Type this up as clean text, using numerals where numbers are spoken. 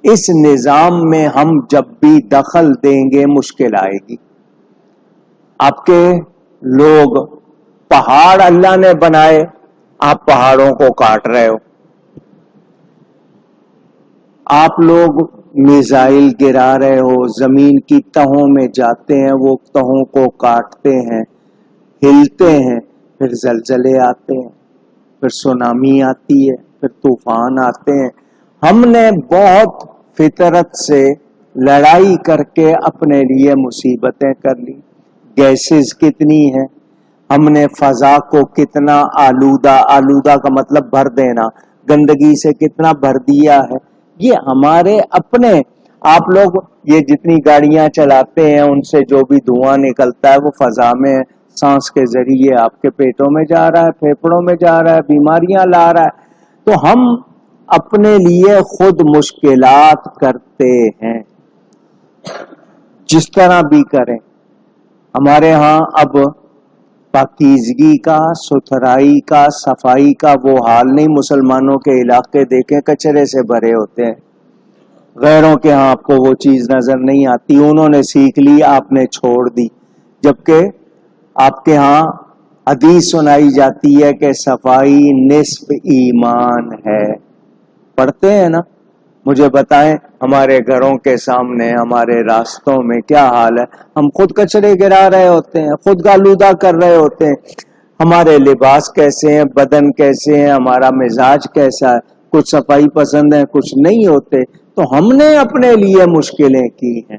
اس نظام میں ہم جب بھی دخل دیں گے مشکل آئے گی. آپ کے لوگ پہاڑ اللہ نے بنائے، آپ پہاڑوں کو کاٹ رہے ہو. آپ لوگ میزائل گرا رہے ہو، زمین کی تہوں میں جاتے ہیں، وہ تہوں کو کاٹتے ہیں، ہلتے ہیں، پھر زلزلے آتے ہیں، پھر سونامی آتی ہے، پھر طوفان آتے ہیں. ہم نے بہت فطرت سے لڑائی کر کے اپنے لیے مصیبتیں کر لی. گیسز کتنی ہیں، ہم نے فضا کو کتنا آلودہ کا مطلب بھر دینا، گندگی سے کتنا بھر دیا ہے. یہ ہمارے اپنے. آپ لوگ یہ جتنی گاڑیاں چلاتے ہیں ان سے جو بھی دھواں نکلتا ہے وہ فضا میں سانس کے ذریعے آپ کے پیٹوں میں جا رہا ہے، پھیپھڑوں میں جا رہا ہے، بیماریاں لا رہا ہے. تو ہم اپنے لیے خود مشکلات کرتے ہیں جس طرح بھی کریں. ہمارے ہاں اب پاکیزگی کا، ستھرائی کا، صفائی کا وہ حال نہیں. مسلمانوں کے علاقے دیکھیں کچرے سے بھرے ہوتے ہیں، غیروں کے ہاں آپ کو وہ چیز نظر نہیں آتی. انہوں نے سیکھ لی، آپ نے چھوڑ دی. جبکہ آپ کے ہاں حدیث سنائی جاتی ہے کہ صفائی نصف ایمان ہے. پڑھتے ہیں نا؟ مجھے بتائیں ہمارے گھروں کے سامنے، ہمارے راستوں میں کیا حال ہے. ہم خود کچرے گرا رہے ہوتے ہیں، خود آلودہ کر رہے ہوتے ہیں. ہمارے لباس کیسے ہیں، بدن کیسے ہیں، ہمارا مزاج کیسا ہے. کچھ صفائی پسند ہیں، کچھ نہیں ہوتے. تو ہم نے اپنے لیے مشکلیں کی ہیں.